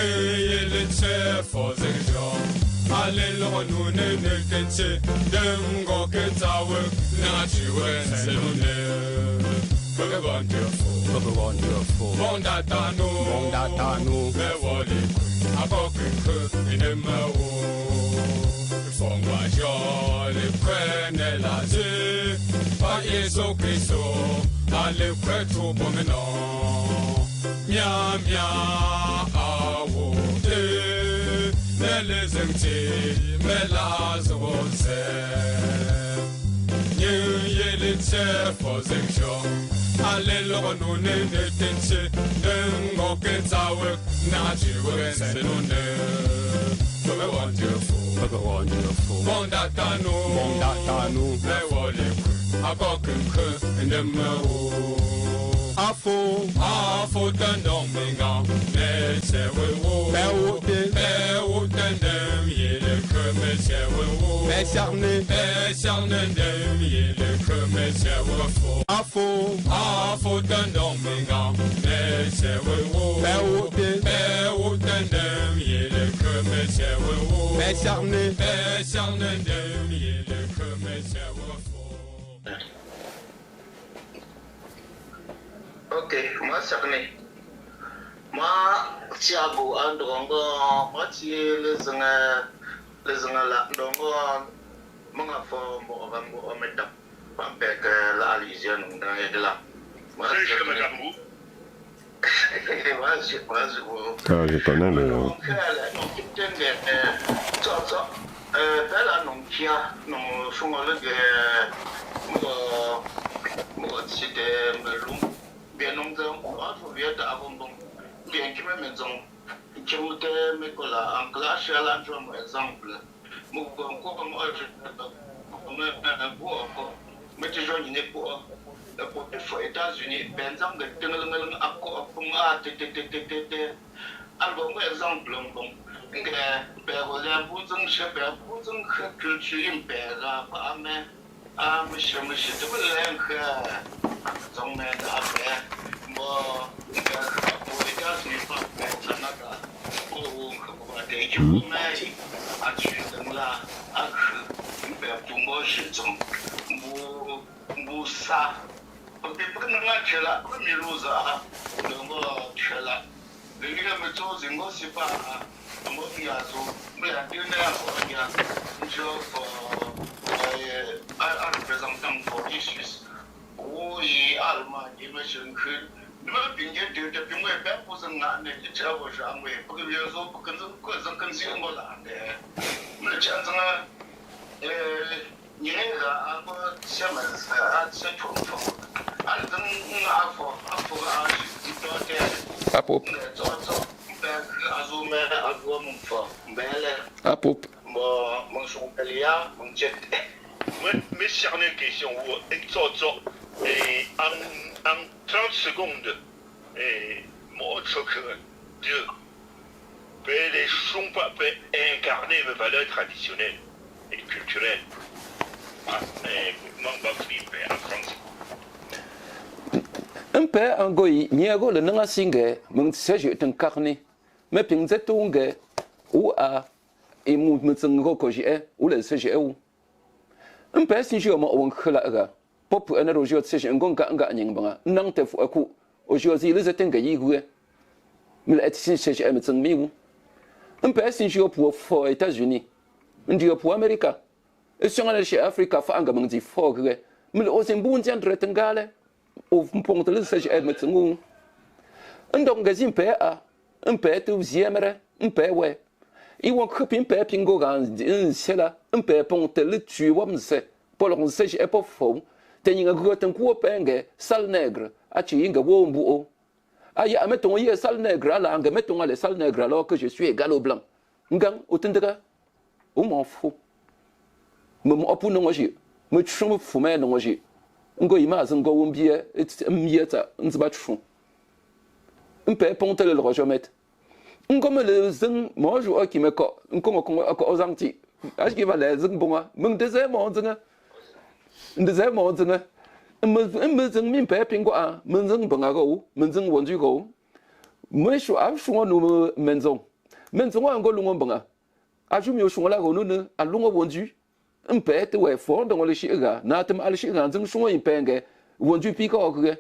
le chef aux exigeants. Allez, l'on ne t'enche, d'un go que t'as vu, naturel, c'est l'honneur. Wonderful. Mondatano, Mewali, Abokin, in the Mawo. From what you're the Prenelazi, but it's okay so. I live quite to Bomino. Mia, awo, Nelizimti, Melas was New chef was Allez, l'on ne t'enche, d'un go que t'as vu, naturel, c'est l'honneur. Wonderful. Mondatano, Mewali, Abokin, in the Mawo. Afo, Dandominga, Mese will Bewo, Dandem, Yele, Kermese will Besharne, Dem, Yele, Kermese will Afo, Dandominga, Mese will Bewo, Dandem, Yele, Kermese will Besharne, Dem, Yele, Kermese will. Ok, moi cerné. Moi Thiago Androngo, moi tu les la ndongo monga fo mo bango ometa pampek la allusion dans là. Moi je me gamou. Ah, je connais mais non. Bella non chia non sono le mo cité melum. Bien non bien d'abondant bien qui me maison qui me mécola en classe à la par exemple mon comme moi je mais toujours une pour les États-Unis par exemple de accord pour moi alors exemple bon per buzun chef buzun culture impériale pas mais monsieur tu veux donc mais après moi pour les gars c'est pas Canada pour des jours mais à tu là à pour moi je donc ça parce que nous là tu là comme il nous a donc tu là le gars me chose moi c'est pas moi il y a so mais la dernière fois il y a un représentant pour issues oui, Allemagne, Mission Creed. Nous avons bien dit depuis moi, bien pour ce n'a n'est que tu as vu jamais. Pour que les autres, pour que nous consignions là. Mais tu as dit, il y a un peu de chemin, à ce tour. Alors, nous avons mais c'est une question en 30 secondes moi je que Dieu les sont pas incarner mes valeurs traditionnelles et culturelles mais en France un peu en goy niago le nanga singe mung seje incarné mais pinzetunge ou a et mu mutsengo ko je ou le seje ou un peu si je m'en khla pop en rojo seje ngonga nga nyingbanga nang te fu aku ojozi le zetenga yigwe mais et si seje mutsen miwu un peu si je pour États-Unis ndio pour America et sur la chez Africa fa anga mangdi fogre mais o zimbun jandre tengale o mpong le seje mutsengu ndong gazim pe a un peu tu ziemre un peu ouais i won khopin pe pingo gan sela un peu pong te le tu wamse pour on seje e po fo teninga goten ku penge sal negre a chi inga wo mbu o aya ameton ye sal negre ala anga meton ale sal negre alors que je suis égal au blanc ngang otendega o m'en fous me mo opu no ngoji me tshum fu me no ngoji ngo ima zango wombie mieta nzba tshum mpe ponte le rojomet ngo me le zeng mo jo ki me ko ngo ko ozanti aski va le zeng bonga mung de ze mo zenga ndeze mo zenga me zeng min pe pingo a men zeng bonga go men zeng wonju go me shu a shu no menzong men zongo ngo lungo banga ajumi yo shunga la go no a lungo wonju mpe te we fo ndo le shiga na tem al shiga zeng shungo impenge wonju pi ko ge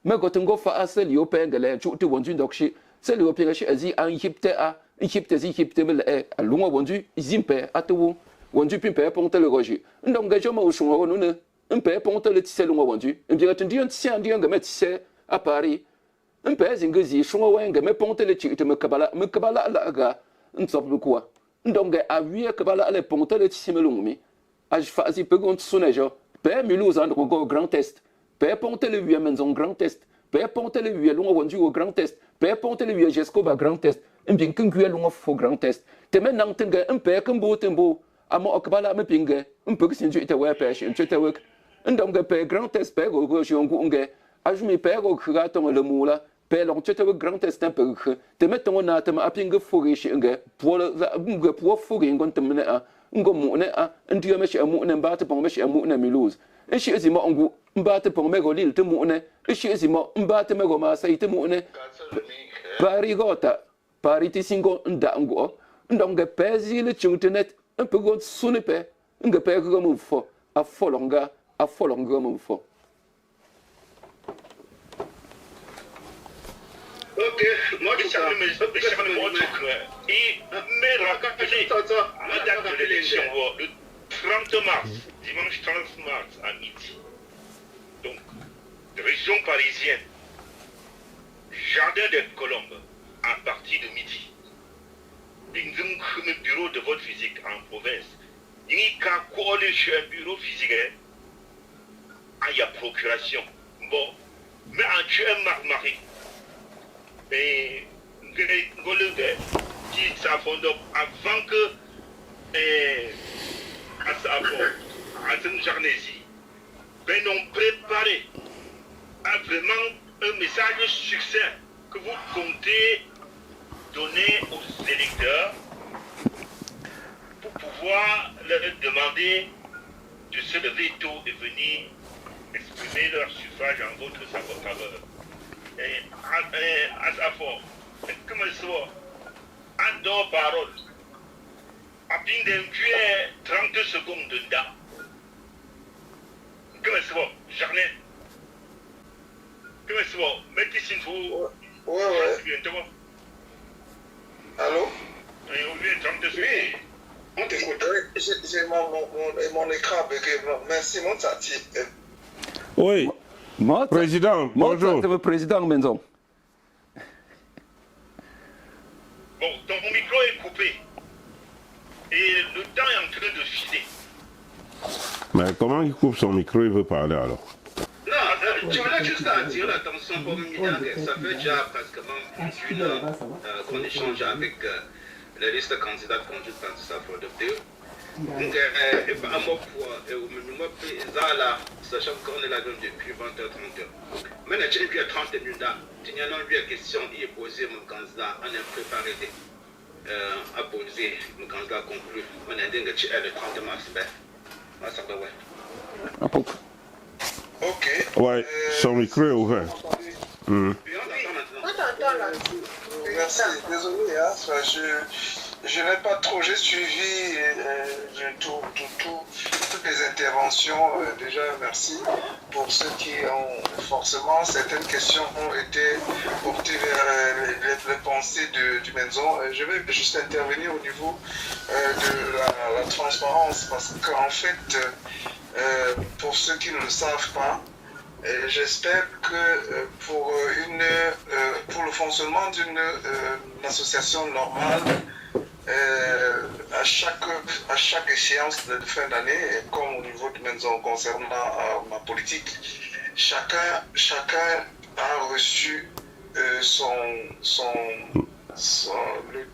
me go tengo fa asel yo penge le chu te wonju ndok shi sel yo penge shi azi an hipte a hipte zi hipte me le a lungo wonju izimpe atu wonju pi pe ponte le goji ndo nga joma o shunga no ne mpe ponte le tise lungo wonju mbi ga tendi on tise andi nga me tise a Paris mpe zinga zi shunga wenga me ponte le chi te me kabala la ga ntop kwa ndonge awie kabala le ponte le tise me lungmi a fazi pegon tsunejo pe Mulhouse and go Grand Est pe ponte le wie menzon Grand Est pe ponte le wie lungo wonju au Grand Est pe ponte le wie Jesco ba Grand Est mbin kungwe lungo fo Grand Est te men nang tenga mpe kambo tembo amo okbala me pinge mpe sinju ite we pe shin chete wek ndonge pe Grand Est pe go shiongu nge ajumi pe go kha to le mula pe long chete we Grand Est un peu te met ton na te ma pinge fo shi nge pour nge pour fo ngon te mena a ngo mu ne a ndiyo me shi amu ne ba te pon me shi amu ne Mulhouse e shi ezimo ngu mba te pon me go lil te mu ne e shi ezimo mba te me go ma sai te mu ne Paris gota Paris ti singo nda ngo ndonge pe zi le chungtenet un peu gon sune pe nge pe go mu fo a folonga mu fo. Ok, moi je sais mais l'élection le 30 mars, dimanche 30 mars à midi. Donc, région parisienne, Jardin des Colombes, à partir de midi. Le bureau de vote physique en province. Il y a un bureau physique. Il y a procuration. Bon, mais en Dieu, Marie. Et qui s'affrontent avant que à Saint-Jarnésie, ben ont préparé vraiment un message succès que vous comptez donner aux électeurs pour pouvoir leur demander de se lever tôt et venir exprimer leur suffrage en votre faveur. À sa forme, comme il soit, en dehors parole, à bien d'incuire 30 secondes de date. Comme il soit, Jarnet. Comme il soit, mais qui s'il faut. Ouais. Allô? Et on vient 30 secondes. Oui, on t'écoute. J'ai mon écran bugué. Merci, mon tati. Oui. Président, bonjour. Moi, président Menzon. Bon, ton micro est coupé. Et le temps est en train de filer. Mais comment il coupe son micro, il veut parler alors? Non, tu voulais juste attirer l'attention pour me dire que ça fait déjà pratiquement une heure qu'on échange avec la liste candidate conduite par Safo de Deux. Donc, à mon poids, sachant qu'on est là depuis 20h30. Mais il y a 30 minutes, il y a une question qui est posée, mon candidat, on est préparé à poser, mon candidat conclu. On a dit que le 30 mars. Ok. Ouais, son micro est ouvert. Merci, désolé, hein, je n'ai pas trop, j'ai suivi toutes les interventions. Déjà, merci pour ceux qui ont forcément, certaines questions ont été portées vers les pensées du Menzon. Je vais juste intervenir au niveau de la transparence parce qu'en fait, pour ceux qui ne le savent pas, j'espère que pour le fonctionnement d'une association normale, à chaque échéance de fin d'année, comme au niveau de Menzon concernant ma politique, chacun a reçu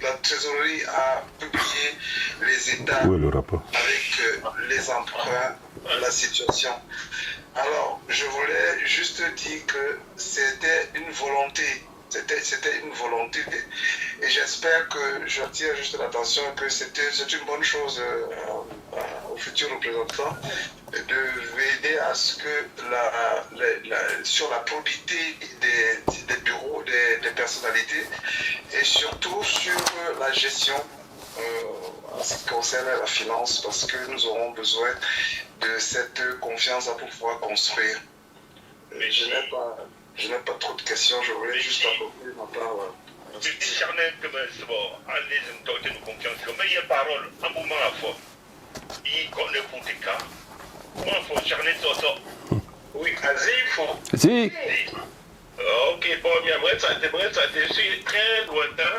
la trésorerie a publié les états avec les emprunts, la situation. Alors, je voulais juste dire que c'était une volonté. C'était une volonté et j'espère que j'attire juste l'attention que c'est une bonne chose aux futurs représentants de veiller à ce que sur la probité des bureaux, des personnalités et surtout sur la gestion en ce qui concerne la finance, parce que nous aurons besoin de cette confiance pour pouvoir construire. Mais je n'ai pas trop de questions, je voulais juste apporter ma part. Tu dis charnel que c'est bon, allez, nous nous confiance, mais il y a parole, un moment à fois. Il connaît pour tes cas. Moi, il faut charnel ça. Oui, vas-y, il faut. Si. Ok, bon, je suis très lointain.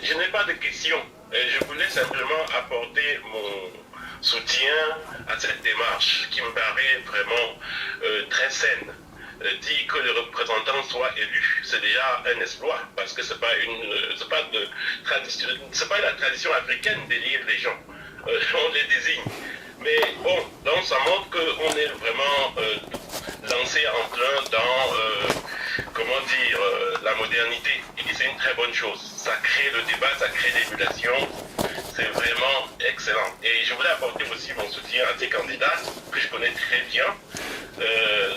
Je n'ai pas de questions. Je voulais simplement apporter mon soutien à cette démarche qui me paraît vraiment très saine. Dire que le représentant soit élu, c'est déjà un exploit, parce que c'est pas la tradition africaine d'élire les gens. On les désigne. Mais bon, donc ça montre qu'on est vraiment lancé en plein dans, la modernité. Et c'est une très bonne chose. Ça crée le débat, ça crée l'émulation. C'est vraiment excellent. Et je voulais apporter aussi mon soutien à ces candidats que je connais très bien,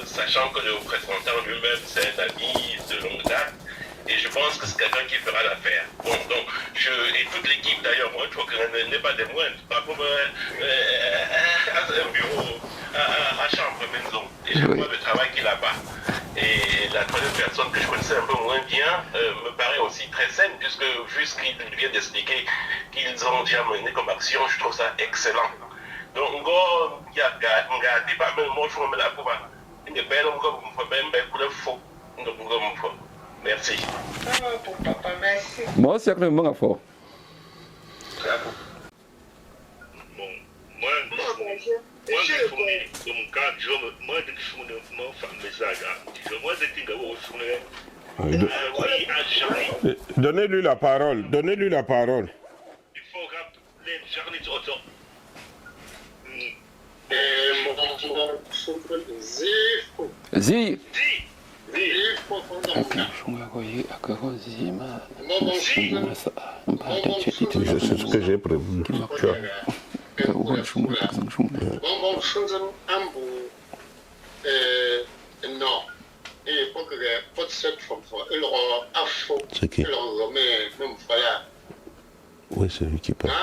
sachant que le représentant lui-même, c'est un ami de longue date. Et je pense que c'est quelqu'un qui fera l'affaire. Bon, donc, et toute l'équipe d'ailleurs, moi, je crois que n'est pas des moindres, pas comme un bureau à chambre, maison. Et je vois le travail qu'il a pas. Et la troisième personne que je connaissais un peu moins bien me paraît aussi très saine, puisque vu ce qu'il vient d'expliquer qu'ils ont déjà mené comme action, je trouve ça excellent. Donc, il y a un débat, mais moi, je me la pour une belle, merci. Pour papa, merci. Moi, c'est un bon affaire. Bon, moi, je suis mon cas, moi, je suis mon message. Moi, je suis Donnez-lui la parole. Donnez-lui la parole. Il faut rappeler Jarnit Otto. Si. C'est ce que j'ai prévu. C'est qui? Oui, c'est lui qui parle.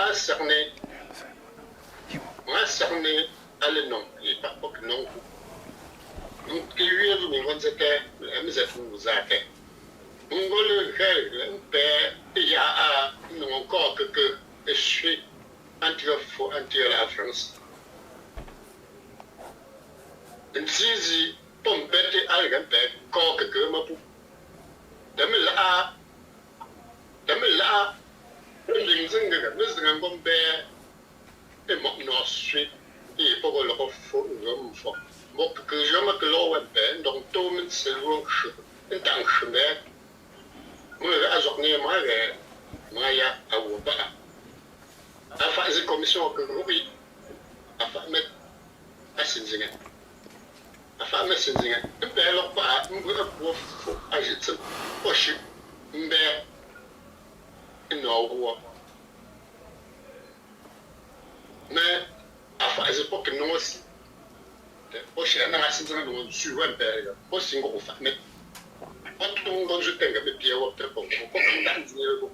La France. Ntizi pompete algampe ko que mapu. Damila ndinzinga mizinga ngombe e mo no suite e pogo lo fo ngomfo. Mo que je me que lo web donc tout le monde se loue dans chemin. Moi azokne maya awuba. Enfin, les commissions que oui, enfin, mais à Sinzinga. Enfin, mais Sinzinga. Un peu alors pas, un peu pour agiter, poche, mais non, mais enfin, les époques non aussi. Poche, on a Sinzinga nous sur un peu, poche, on va mais pas tout le monde je t'aime, mais puis on va te prendre, on va t'en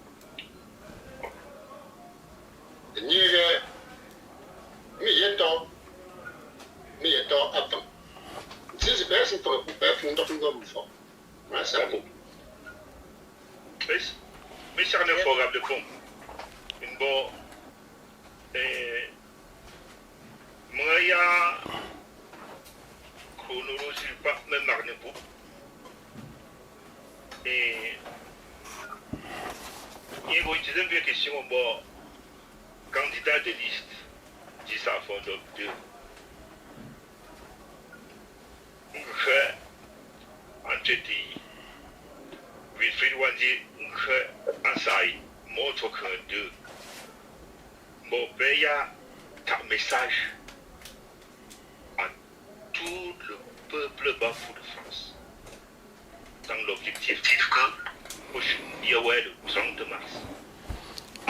Niger, mi yeto attends. Si c'est pas c'est pour faire fondre comme ça. Ouais, c'est bon. Mais c'est un programme de fond. Une bonne moyen chronologie pas même marne pour. Et il y a une question bon. Candidat de liste, dit ça fond de deux. En Tchéti, Wilfried Wandi, Ansai, Motok 2. Mobeya, ta message à tout le peuple bafou de France. Dans l'objectif que il y a le 30 mars.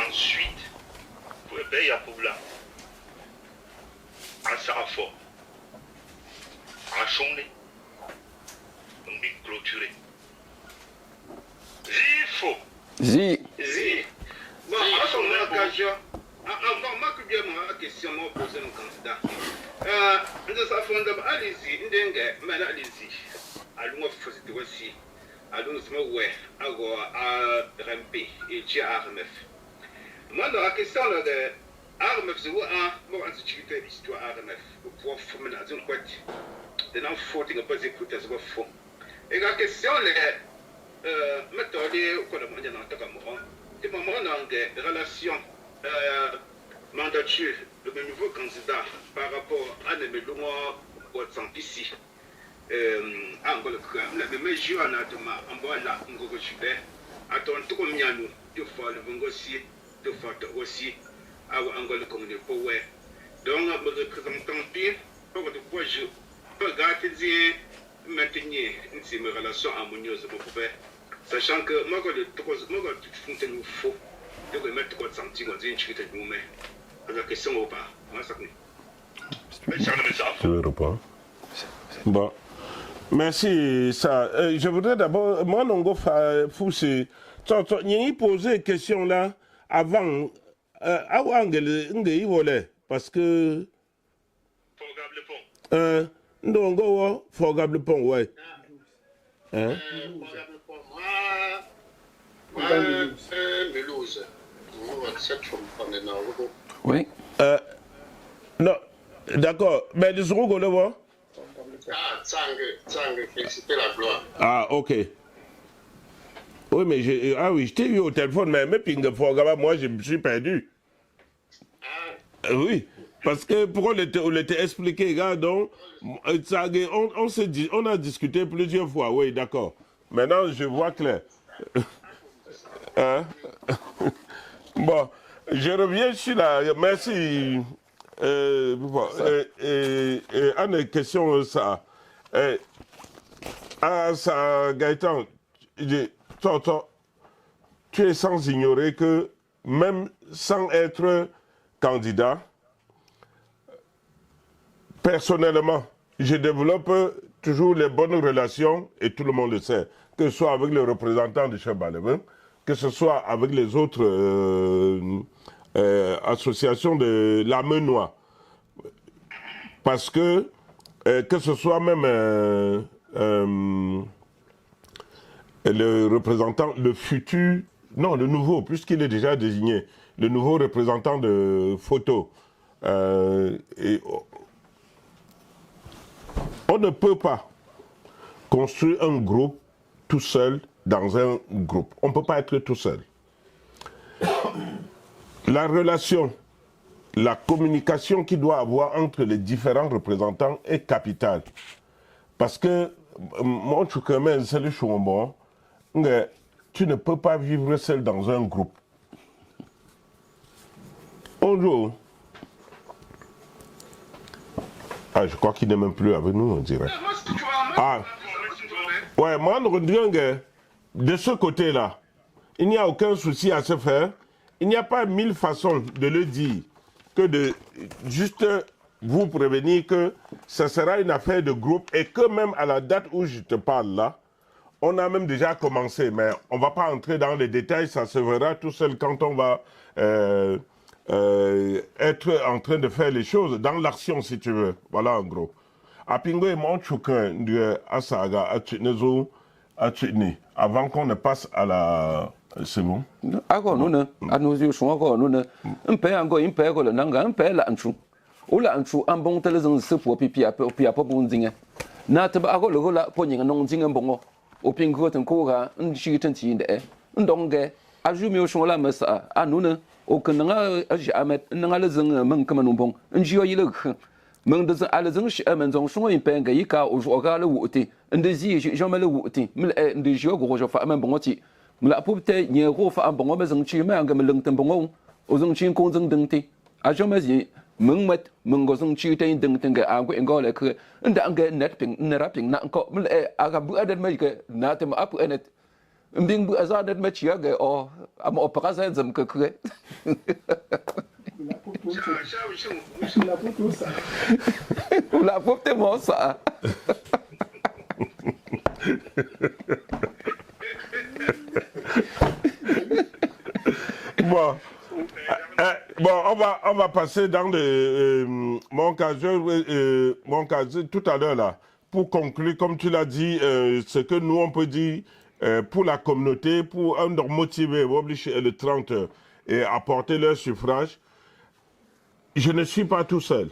Ensuite, pour payer pour là. à ça fort. À chômer. On est clôturé. Zifo. Zi. Bon, à son occasion, avant ma que bien ma question m'a posé un candidat. Nous avons allez-y, mais allez-y. Allons faire aussi. Allons se mettre à RMP et RMF. Moi, dans la question de RMF, c'est moi, je suis l'histoire RMF pour former dans une boîte. De n'en faut pas écouter ce qu'on fait. Et la question est méthode qu'on a demandé dans le Cameroun. C'est moment dans des relations mandature de nouveau candidat par rapport à mes lois au ici. Angola, la même jour, on a demandé en bas là, on va jouer. Attends, tout comme il y a nous, deux fois le Bongosi, deux fois aussi, à Angola comme le Power. Donc, le représentant pire, pour que toi, je peux garder maintenir une relation harmonieuse pour faire. Sachant que moi, quand tu fais un faux, tu peux mettre quoi de sentir, on dit une chute de nous-mêmes. La question ou pas, moi, ça je vais répondre. Bon. Merci. Ça. Je voudrais d'abord, moi, non, Foussi, tu posé une question là avant. Parce que. Forgable pont. Non, Forgable pont, ouais. Hein? Oui. Non, d'accord. Mais le Zourougo, le voit? Féliciter la gloire. Ah, ok. Oui, mais je t'ai eu au téléphone, mais ping Forgaba, moi, je me suis perdu. Oui, parce que pour on l'était expliqué, gars, donc, on a discuté plusieurs fois, oui, d'accord. Maintenant, je vois clair. Hein? Bon, je reviens sur la... Merci. Une question, ça. Ça, Gaëtan, tu es sans ignorer que même sans être candidat, personnellement, je développe toujours les bonnes relations, et tout le monde le sait, que ce soit avec les représentants de Chef Balébin, que ce soit avec les autres associations de la Menois. Parce que ce soit même le représentant, le futur, non, le nouveau, puisqu'il est déjà désigné, le nouveau représentant de photo. Et on ne peut pas construire un groupe tout seul dans un groupe. On ne peut pas être tout seul. La relation, la communication qu'il doit avoir entre les différents représentants est capitale. Parce que, moi, je suis c'est le chouambon, tu ne peux pas vivre seul dans un groupe. Bonjour. Ah, je crois qu'il n'est même plus avec nous, on dirait. Ah, ouais, moi, de ce côté-là, il n'y a aucun souci à se faire. Il n'y a pas 1000 façons de le dire que de juste vous prévenir que ce sera une affaire de groupe et que même à la date où je te parle là, on a même déjà commencé, mais on ne va pas entrer dans les détails, ça se verra tout seul quand on va être en train de faire les choses dans l'action, si tu veux. Voilà, en gros. Apingo et mon choukin de Asaga, avant qu'on ne passe à la... C'est bon? Ako nous à nos yeux, nous un peu encore, un peu le nanga, un peu l'anchou. Ou l'anchou, un bon téléphone, c'est pour pipi à pas bon ding. Nataba ako le gola, ponying non ding un bon. Au pingo and koga, un chicken tea in the air. Un donge, as you may show la massa, à nous, au cananga, as I met, n'allazing, monkaman bon, and you look. Men de allazing, men on show in penga, yika, or ogala wooty, and the zee, Jamala wooty, and the jog of a man bonti. La poupée n'y a pas un bon homme, un chien, un gamin bon, aux un chien qu'on denti. À jamais y, Mungmet, Mungos chien denting, à go and go like, and then get netting, rapping, not caught, I have added make not him up in it. And being as I did match yaga or I'm opera them. La pauvre t'es mort ça. Bon. Bon, on va passer dans mon cas tout à l'heure là, pour conclure, comme tu l'as dit, ce que nous on peut dire pour la communauté, pour leur motiver, obliger le 30 et apporter leur suffrage. Je ne suis pas tout seul.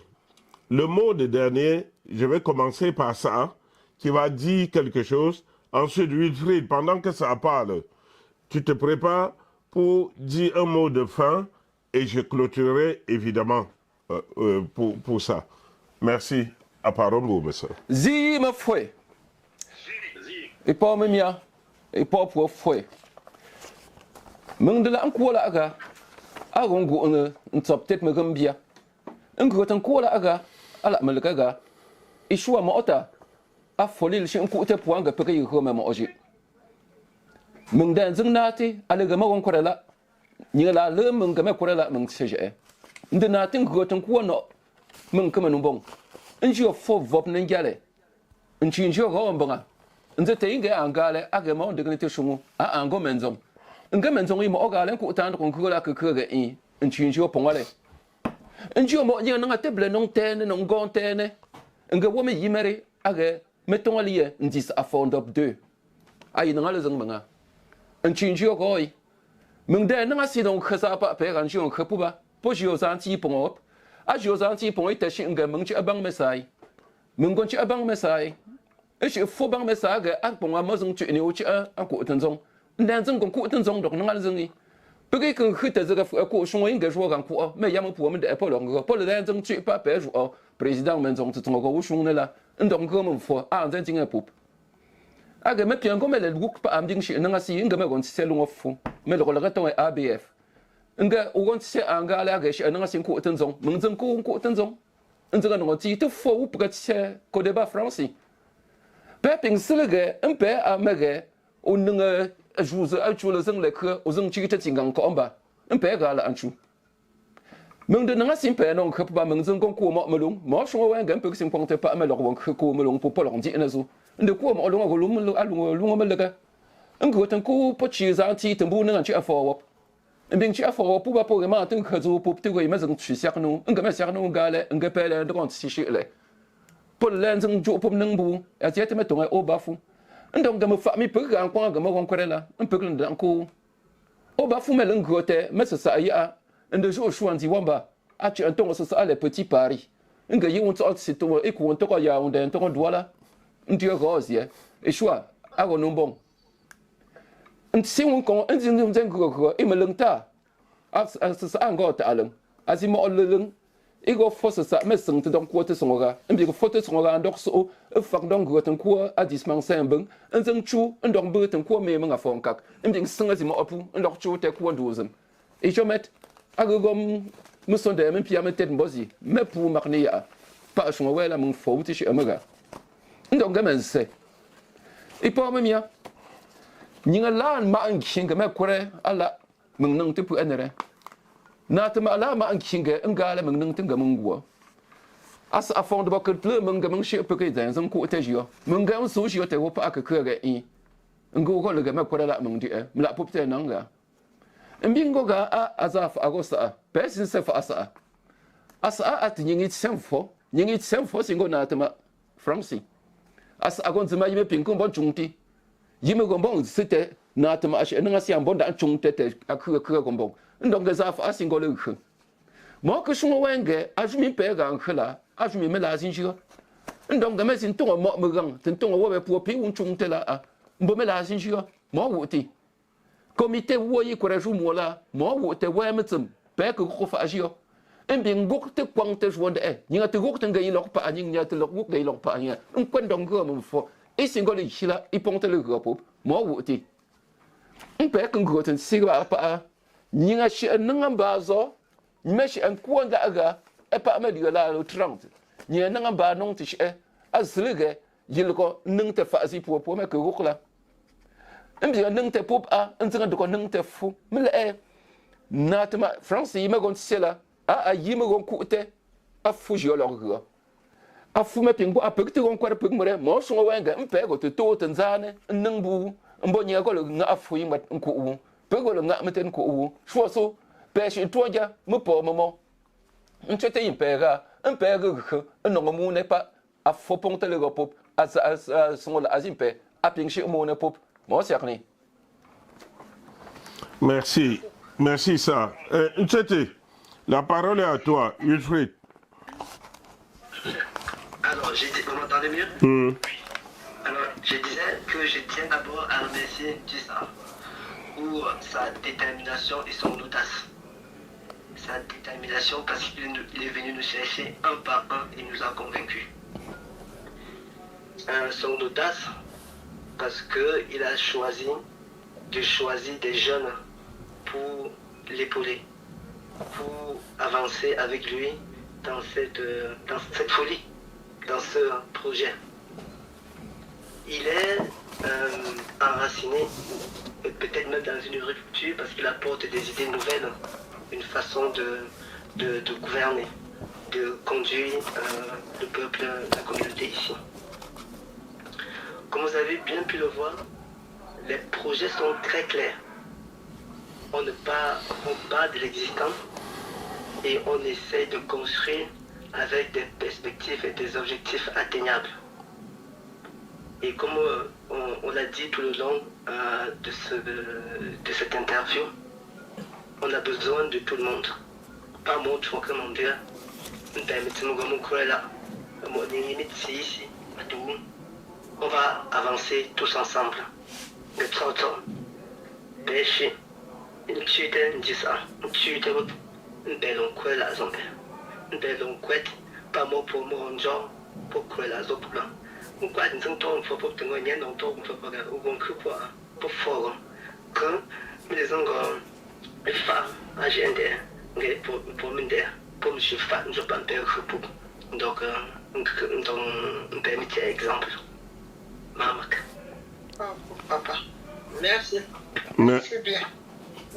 Le mot de dernier, je vais commencer par ça, qui va dire quelque chose. Ensuite, Wilfried, pendant que ça parle, tu te prépares pour dire un mot de fin et je clôturerai évidemment pour ça. Merci. À parole, monsieur. Zi me fouet. Et pas me mia. Et pas pour fouet. Mung de la encola aga. Agongo on top tête me gambia. Un gros encola aga. Ala me le gaga. Et choua mota. A folie le chien coûte pour un gars payer comme un oji. Mung dan zing nati. Ale gama on korela. Ni la le mung gama korela mung seje. Nde nati gros encola no. Mung comme un bon. Un jour fort vop n'engale. Un chinjo gambanga. Nze te inge angale agema on degnete shumu a ango menzom. Nga menzom yi mo ogale ko tan ko kula ke kege in. Un chinjo pongale. Un jour mo nya nga teble non tene non gon tene. Nga wo me yimere age meton aliye ndis a fond up 2. Ai nga le zeng manga. Un chinjo goi. Mung de nga si don khasa pa pe ran jong khapu ba. Po jio san ti pongop. A jio san ti pong ite shi nga mung chi abang mesai. Mung gon chi abang mesai. Et je faut bien me ça que à pour moi zong tu ne ou tu un coup de zong n'en zong coup de zong donc n'en zong peut que que tu as que coup son inga jouer en coup mais y'a mon pour me de pas long pas le zong tu pas père jouer président men zong tu ton go son là donc comme faut ah zong jinga poup ah que me bien comme le look pas am ding shi n'en si inga me gon c'est long fou mais le reton ABF inga ou gon c'est anga la que shi n'en si coup de zong men zong coup de zong inga n'en ti tu faut ou peut c'est ko débat français Peping silge, un pe a mege, ou n'engue joue le zeng le que, aux zeng chiquet tingang combat, un pe gala anchu. Mung de n'a simpe non que pas mung zeng concours melon, moi je vois un peu que c'est ponte pas me leur concours melon pour pas leur dire nazo. De quoi mon long alum melega. Un gros un coup pochi zanti tambu n'enchi a forward. Un bien chi a forward pour pas pour le matin que zo pour te voyer mais un chi cerno, un gamin cerno gale, un gapelle de grand si chile. Pour l'enzong jo pom nang bu a tiete me tonga o bafu ndong ga mo fa mi pe ga kwa ga mo gon korela un pe glan dan ko o bafu me leng gote me sa ya ndo jo shuan di wamba a ti antong sa le petit paris nga yi won to si to e ko to ko ya on den to ko douala ndi go zie e shwa a go no bon si won ko en zin zin go e me leng ta a sa an go ta leng asi mo leng Ego fosse ça, mais sans te donc quoi te songa, un bien photo songa, un dorso, un fac donc gotten quoi à dispenser un bon, un zeng chou, un donc but un quoi même à fond cac, un bien sans as apu, un leur chou te quoi douze. Et je mets à gom, nous sommes des mêmes pieds à mettre une bosie, mais pour marnia, pas son ouais la mon faute chez Amaga. Donc gamin c'est. Et pas même ya. Ni nga la ma un king me quoi à la, mon nom te pour un na te ma la ma an kinga ngala meng nang tenga mengwa as a fond ba ke tle meng ga meng shi pe ke dan zang ku te jio meng ga so shi te wo pa ka ke ga i ngo ko le ga ma ko la meng di e mla pop te nang ga mbingo ga a azaf agosa pe sin se fa asa at nyingi tsemfo singo na te ma franci as agon zema yime pin ko bon chungti yime go bon sete na te ma ashi nga si an bon da chungte te akhu ko bon ndong zaf asingo le khu mo ke shungo wenge ajumi pe ga khla ajumi me la sin shi ndong ga me sin to mo me gang tin to wo be po pi un chung te la a mbo me la sin shi mo wu ti comité wo yi ko reju mo la mo wu te wa me tsum pe ko ko fa ji yo en bien gok te kwang te jwonde e ninga te gok te ga yi lok pa ning nya te lok gok ga yi lok pa nya un kwen dong go mo fo e singo le hila i ponte le go pop mo wu ti un pe ko go ten sigba pa Ninga shi nanga bazo, meshi an kuanga aga, e pa me la lo 30. Ni nanga ba non ti shi azlige, yilko nung te fazi po me ke rukla. Mbi nung te pop a, nzanga de ko nung te fu. Mele e natma France yi me gon sela, a yim gon ku'te a fu geolog ga a fu me ping bo a pek te gon kwar pek mere mo so wenga mpe go to tanzane nang bu mbo nya go nga a fu yimat ku u pe go nga meten ku u so pe shi toja mo po mo nchete yimpe ga mpe ga no mu ne pa a fu pong te le go pop a songola azimpe a ping shi mo ne pop mo sekni. Merci. Merci, ça. Nchete, la parole est à toi, Wilfried. Alors, vous m'entendez mieux? Alors, je disais que je tiens d'abord à remercier Tissa pour sa détermination et son audace. Sa détermination parce qu'il est venu nous chercher un par un et nous a convaincus. Son audace parce qu'il a choisi des jeunes pour l'épauler, pour avancer avec lui dans cette folie, dans ce projet. Il est enraciné, peut-être même dans une rupture, parce qu'il apporte des idées nouvelles, une façon de gouverner, de conduire le peuple, la communauté ici. Comme vous avez bien pu le voir, les projets sont très clairs. On parle de l'existant et on essaie de construire avec des perspectives et des objectifs atteignables. Et comme on l'a dit tout le long de cette interview, on a besoin de tout le monde. Pas moi, tu vois comment dire. On va avancer tous ensemble. Pas moi pour moi en genre pour que la zone blanc. On croit que nous sommes pour que nous ayons un temps pour que nous pour faire que les gens les femmes agender pour m'aider pour me faire je peux pas donc on permet un exemple. Maman. Papa. Merci. Merci bien.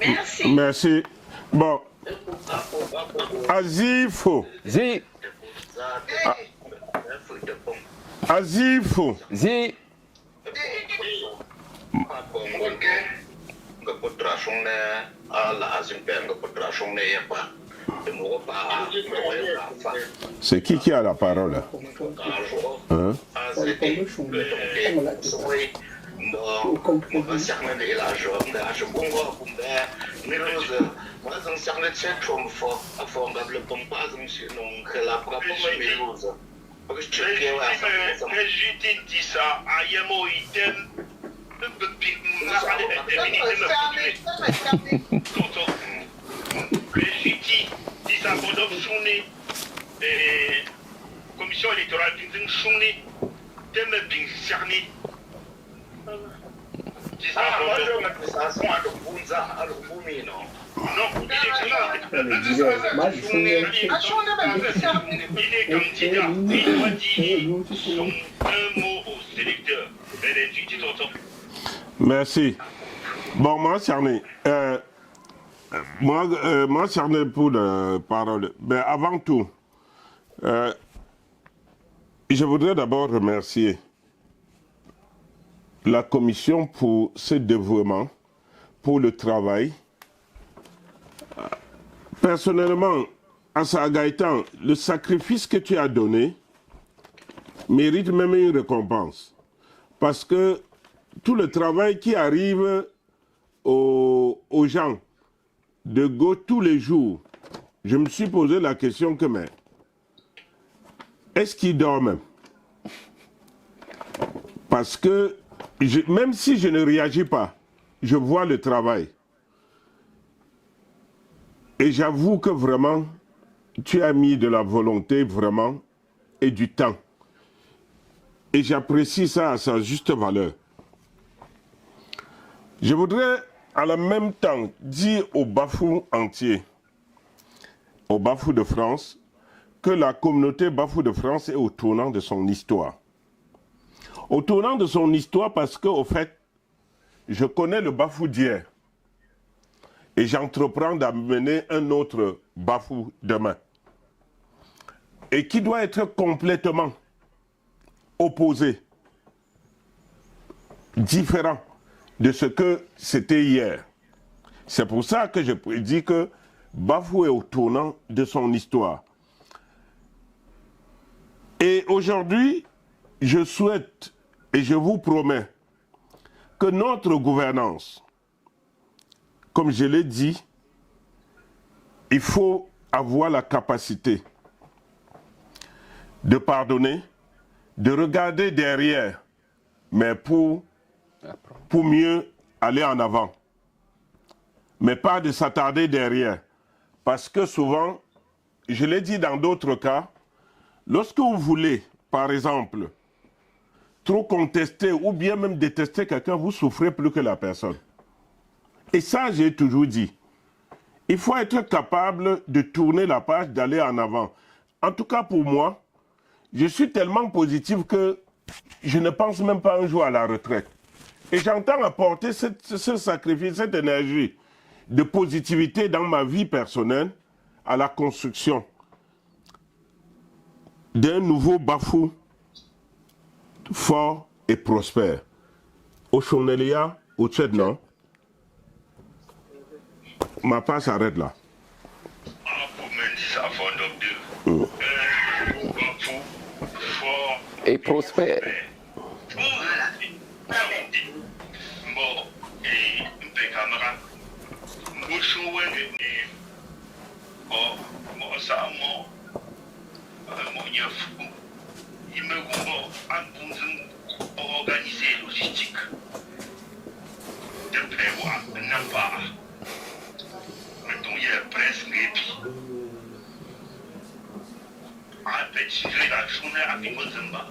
Merci. Merci. Bon. Azifo. Zi. Azifo. Zi. C'est qui a la parole? Hein? Commission électorale d'une journée, thème bien cerné. Il est candidat, il doit dire un mot au sélecteur. Merci. Bon, moi, cerné. Moi, cerné pour la parole. Mais avant tout, je voudrais d'abord remercier la commission pour ce dévouement, pour le travail. Personnellement, Assa Gaëtan, le sacrifice que tu as donné mérite même une récompense. Parce que tout le travail qui arrive aux gens de Go tous les jours, je me suis posé la question que, mais, est-ce qu'ils dorment? Parce que, même si je ne réagis pas, je vois le travail. Et j'avoue que vraiment, tu as mis de la volonté, vraiment, et du temps. Et j'apprécie ça à sa juste valeur. Je voudrais, à la même temps, dire au Bafou entier, au Bafou de France, que la communauté Bafou de France est au tournant de son histoire. Au tournant de son histoire parce que, au fait, je connais le Bafou d'hier. et j'entreprends d'amener un autre Bafou demain. Et qui doit être complètement opposé, différent de ce que c'était hier. C'est pour ça que je prédis que Bafou est au tournant de son histoire. Et aujourd'hui, je souhaite et je vous promets que notre gouvernance, comme je l'ai dit, il faut avoir la capacité de pardonner, de regarder derrière, mais pour mieux aller en avant. Mais pas de s'attarder derrière. Parce que souvent, je l'ai dit dans d'autres cas, lorsque vous voulez, par exemple, trop contester ou bien même détester quelqu'un, vous souffrez plus que la personne. Et ça, j'ai toujours dit. Il faut être capable de tourner la page, d'aller en avant. En tout cas, pour moi, je suis tellement positif que je ne pense même pas un jour à la retraite. Et j'entends apporter ce sacrifice, cette énergie de positivité dans ma vie personnelle à la construction d'un nouveau Bafou fort et prospère. Au Chonelia, au Tchad, non? Ma part s'arrête là. Et prospère. Organiser logistique de prévoir n'a pas. Donc il y a presque la journée avec mon zamba.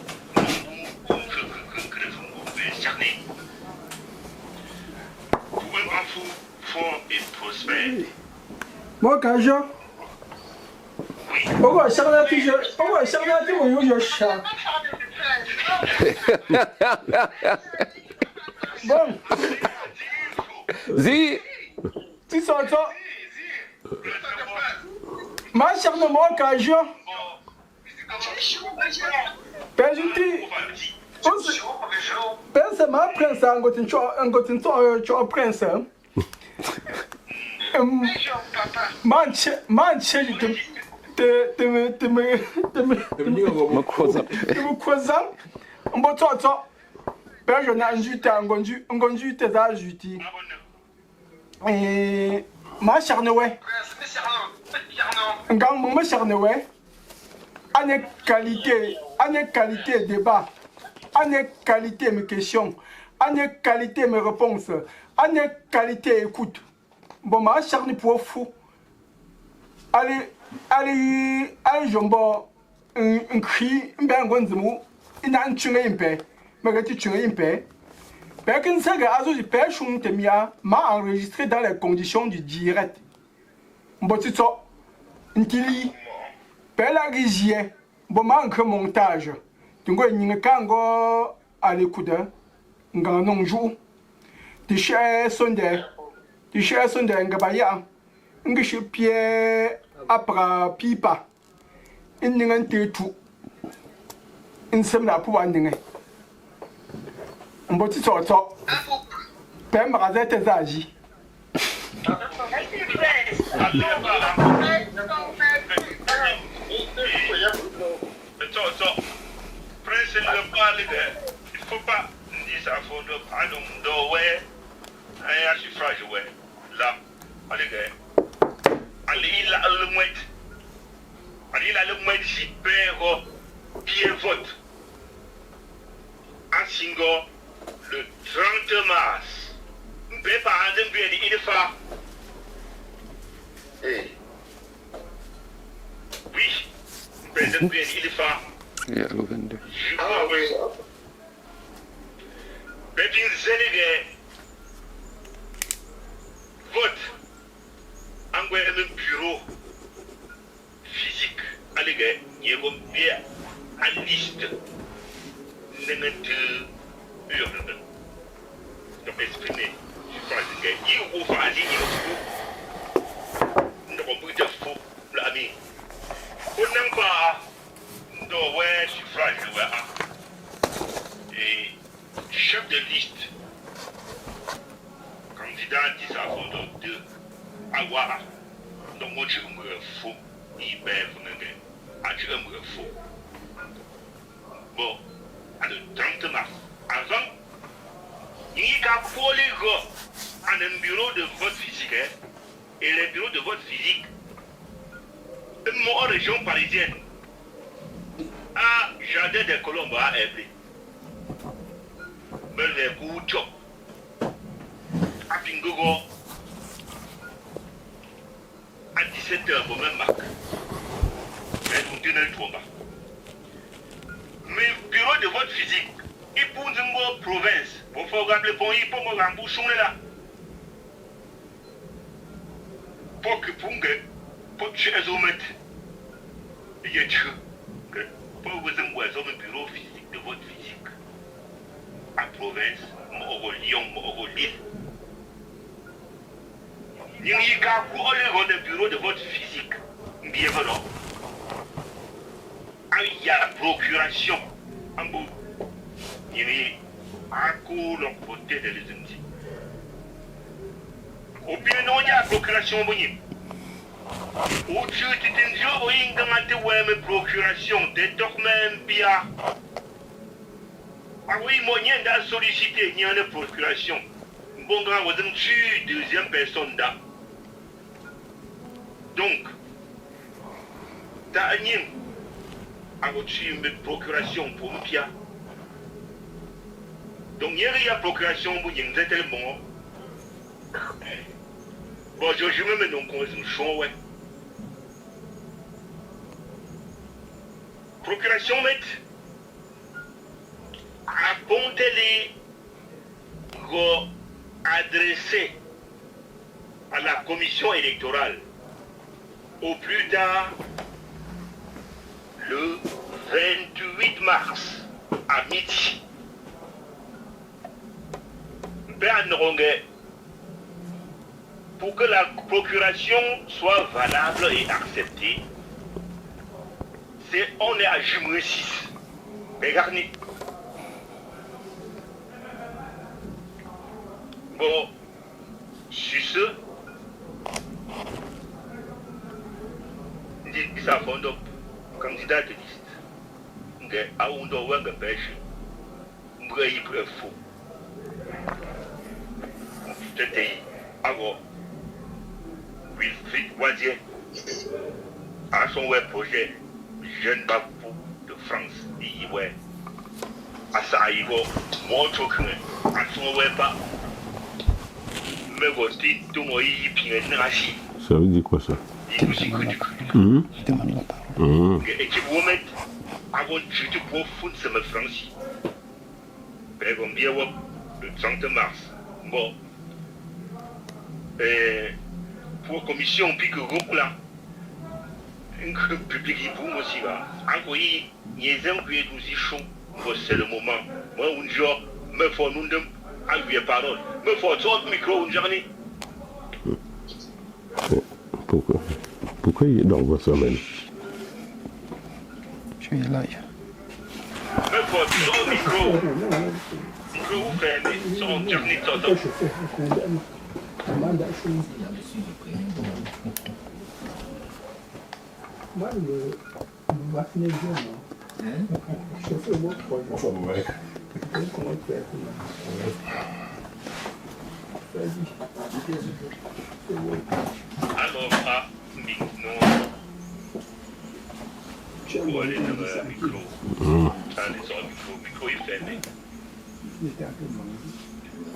Pour un Bafou fort et prospère. Moi, quand je. On va chercher la fiche. On va chercher la fiche. On va chercher. Bon. Zi. Tu sors ça. Ma chère de moi, quand je. Perjuti. Pense ma prince, un gotin prince. Manche, qualité débat, qualité mes questions, qualité mes réponses, qualité écoute. Bon, ma charne pour fou. Allez, jombo, un cri, un ben gonzemo, il n'a un tué un peu, mais tu tué un peu. Perkin Saga Azo du Père Chuntemia m'a enregistré dans les conditions du direct. Mbotito, Ntili, Père Rigier, bon manque montage. Tu vois, il n'y a qu'un go à l'écoute, un non jour. Tu cherches Sunday, un gabaya, un guichet pied après pipa. Il n'y a un tout. Il semble à pouvoir n'en Mboti Toto, Pembra tes agi. Prince le parle de. Il faut pas dire ça, faut de pardon d'où un suffrage ouais. Là, allez gars. Allez là le mois. Allez là le mois si père bien vote. À Singo. Le 30 mars, nous ne pas en train de dire fa. Oui, nous ne pas en train de dire fa. Le 22. Ah oui. Pépin Zélégué, vote en le bureau physique. Allez, il y a bien une liste. Donc exprimer, je pense que il faut faire Donc, moi, je me fous. Il perd, je me fous. Bon, le 30 mars, avant, il y a pour les gars en un bureau de vote physique et les bureaux de vote physique en région parisienne à Jardin des Colombes à Eblé. Mais les coups à Pingogo à 17h pour même marque. Mais on dit le tour. Mais bureau de vote physique, il pour une province, pour faire rappeler pour y pour me remboucher là. Pour que pour que les hommes il y a que pour vous un bureau physique de vote physique à province, au Lyon, au Lille. Il y a pour les bureaux de vote physique, bien voilà. Il y a la procuration en bout. Il y a l'autre côté de l'Égypte. Au bien non, il y a la procuration. Au-dessus, tu t'es dit, oh, il y a une procuration, t'es donc même bien. Ah oui, moi, il y a sollicité, il y a une procuration. Bon, grand, vous êtes deuxième personne là. Donc, t'as un une procuration pour un pia. Donc, il y a une procuration pour un tellement. Bon, je me mets donc un choix, ouais. Procuration, mais apportez-les adressés à la commission électorale au plus tard le 28 mars à midi. Ben Ronguet, pour que la procuration soit valable et acceptée, on est à jumelé 6. Regardez. Bon, sur ce, dit ça fond donc candidat de liste. À on doit voir un pêche. On va y prendre faux. C'était avant. Wilfried Wadier à son web projet Jeune Bapou de France. Et ouais. À ça, il va montre que à son web pas. Mais voter tout le monde est nazi. Ça veut dire quoi ça? Et qui vous met avant de profond de me Francie. Ben, bien le 30 mars. Bon. Pour commission, puis que groupe là. Un groupe public pour moi aussi là. Encore, il y a un peu de chaud. C'est le moment. Moi, un jour, me faut nous donner à lui parole. Me faut tout le micro une journée. Pourquoi il est dans votre semaine? Je suis live. Me faut tout le micro. Micro fermé. Son journée total. Moi, le Wafner je fais au moins 3 jours. Ouais. Comment tu fais? Alors, pour aller dans le micro. Allez sur le micro est fermé.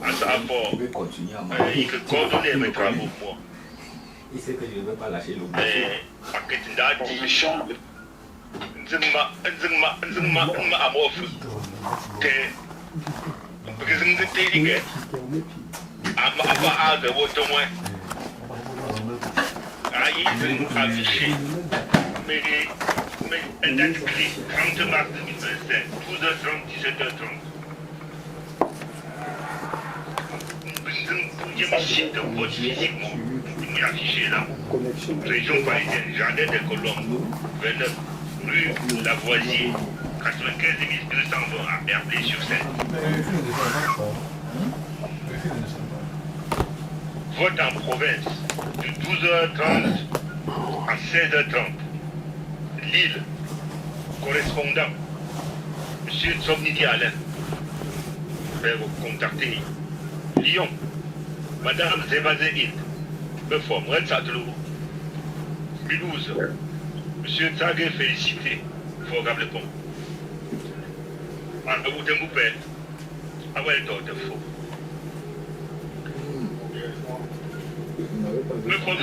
À ça, il peut coordonner mes travaux, moi. Il sait que je ne veux pas lâcher l'eau. Mais, à côté d'un division, Nzuma, Amofu, parce que nous étions à de votre moins. Aïe, affiché. Mais, identifié, 30 mars 2025, 12h30, 17h30. Nous site de vote physiquement, il est affiché là. Région parisienne, Jardin des Colombes, 29 rue Lavoisier, 95 220 à Herblay-sur-Seine. Vote en province de 12h30 à 16h30. Lille, correspondant, M. Tsomnidi Alain. Je vais vous contacter. Lyon, Madame Zébazé Inde. Me forme, Retsatlou. Mulhouse, M. Tsagé Félicité. Fogable Pont. À Oudengoupé, à Weldo de Faux. Me forme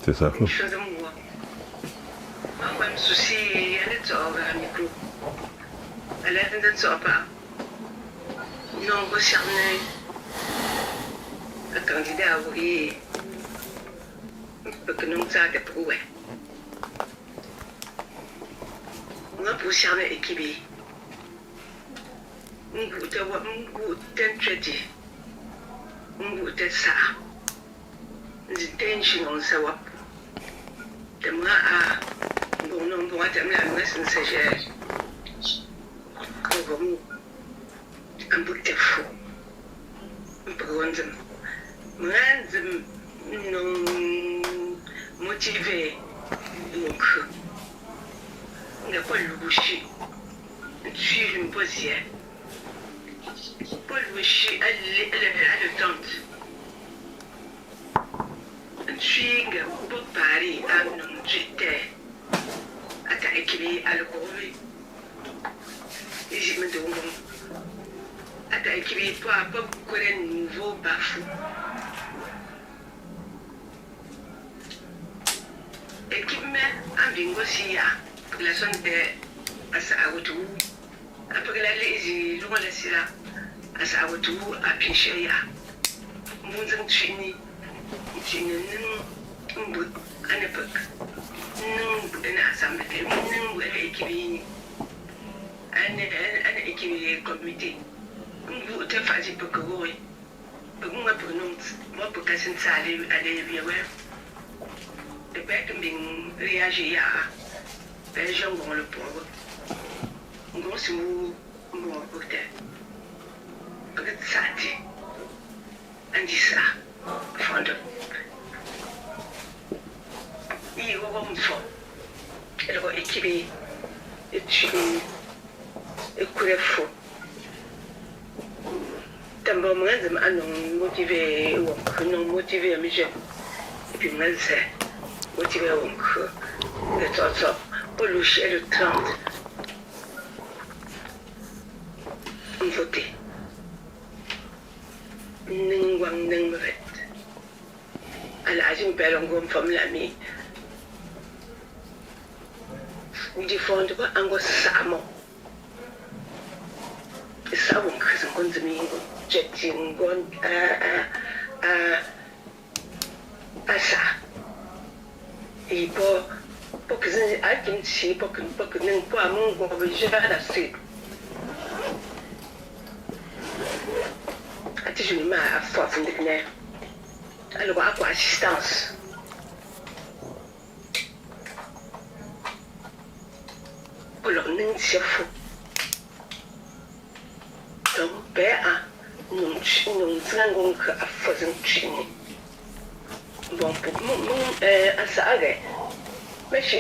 C'est ça. Non, concerné le candidat, oui, parce que nous avons des proués. On a pour cerner équilibre. On goûte traité. On goûte ça. Nous sommes savoir. De moi à bon nombre de la maison sagesse. Un bout de fou. Un peu non motivé. Donc, on n'a pas le boucher. Je me posais. Pas le boucher, elle le tente. Je suis un peu Paris, à mon j'étais. À ta équilibre, à le courir. Et je me demande. Ata équilibre pas beaucoup de nouveau bafou. Équipement en bingo si ya la zone de asa auto après la lezi loin la sila asa auto a pincher ya mun zan chini nin mbu anapek nin na assemblée nin bu équilibre ana équilibre comité vous te faites pour que vous moi pour nous moi pour que ça allait bien ouais et ben que réagir à ben j'en bon le pauvre on se vous moi peut-être ça dit on dit ça fond il va me faire elle va équiper et tu et couler fou Tambo mwanza ano motivé ou non motivé à mieux et puis mwanza motivé donc le toto pour le chien le 30 voter ningwang ningret ala ajin pelongom fam lami ndi fondo ba ango samo sabu kızım konzumingo jettingon asa e po kızın akin si po nin po amun go bejada si ati juni ma afo afundikne alo akwa assistance polo nin sefu donc père non trangon que a fazer chini bon pour mon asage mais je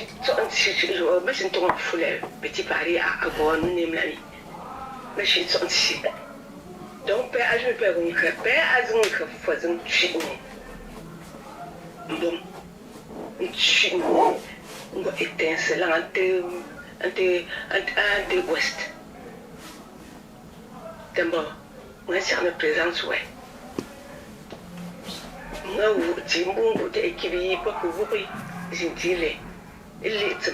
mais c'est ton foulé petit pari à bon nemlani mais je suis donc père je peux donc père azon que fazer chini bon chini on étincelant ante ouest d'abord moi c'est une présence ouais moi tu m'as dit équilibre pour que vous gentile il est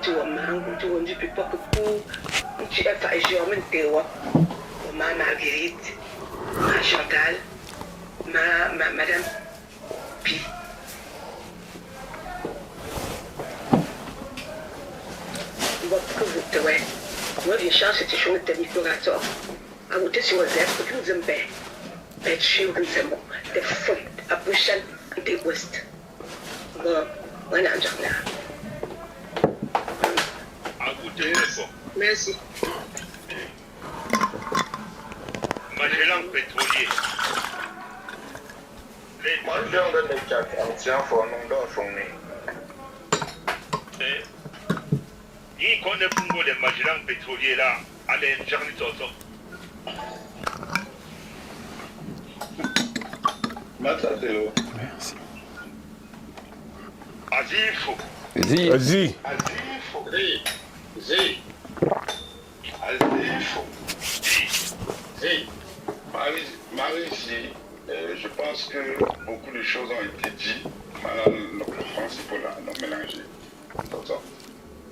tu vois man tu vois du pas que tu as fait jamais toi ma Marguerite ma Chantal ma madame Pi que vous te ouais moi j'ai changé cette chose de micro-rator à vous te sur le zèbre que nous aimons bien je suis un zèbre de fou à Bouchan de Ouest bon on a un journal à vous Merci. Magellan pétrolier. Moi, je viens de me tiens pour nom d'enfant. Il connaît pour les Magellan pétrolier là, allez, j'en ai tout. Merci. Azifo. Vas-y. Marie, je pense que beaucoup de choses ont été dites. Le français pour la mélanger.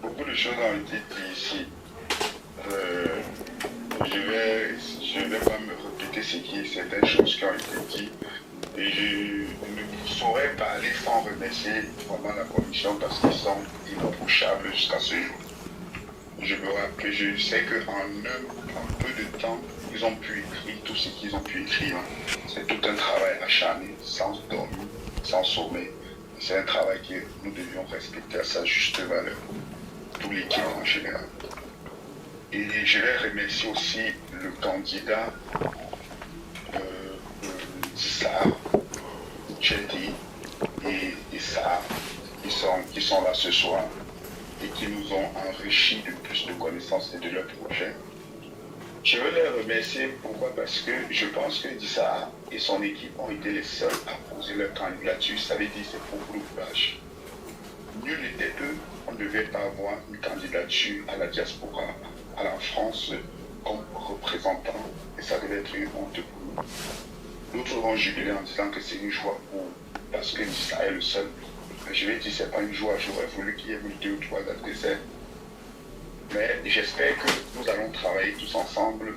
Beaucoup de choses ont été dites ici. Je vais pas me répéter certaines choses qui ont été dites. Et je ne saurais parler sans remercier vraiment la commission parce qu'ils sont irréprochables jusqu'à ce jour. Je sais qu'en peu de temps, ils ont pu écrire tout ce qu'ils ont pu écrire. C'est tout un travail acharné, sans dormir, sans sommeil. C'est un travail que nous devions respecter à sa juste valeur, tout l'équipe en général. Et je vais remercier aussi le candidat Dissar, Chetty et Sarr qui sont là ce soir et qui nous ont enrichis de plus de connaissances et de leur projet. Je veux les remercier, pourquoi? Parce que je pense que Dissar et son équipe ont été les seuls à poser leur candidature. Ça veut dire c'est beaucoup de courage. Nul n'était eux, on ne devait pas avoir une candidature à la diaspora, à la France, comme représentant, et ça devait être une honte pour nous. D'autres vont jubiler en disant que c'est une joie parce que Dissar est le seul. Je vais dire, c'est pas une joie, j'aurais voulu qu'il y ait 2 ou 3 adversaires. Mais j'espère que nous allons travailler tous ensemble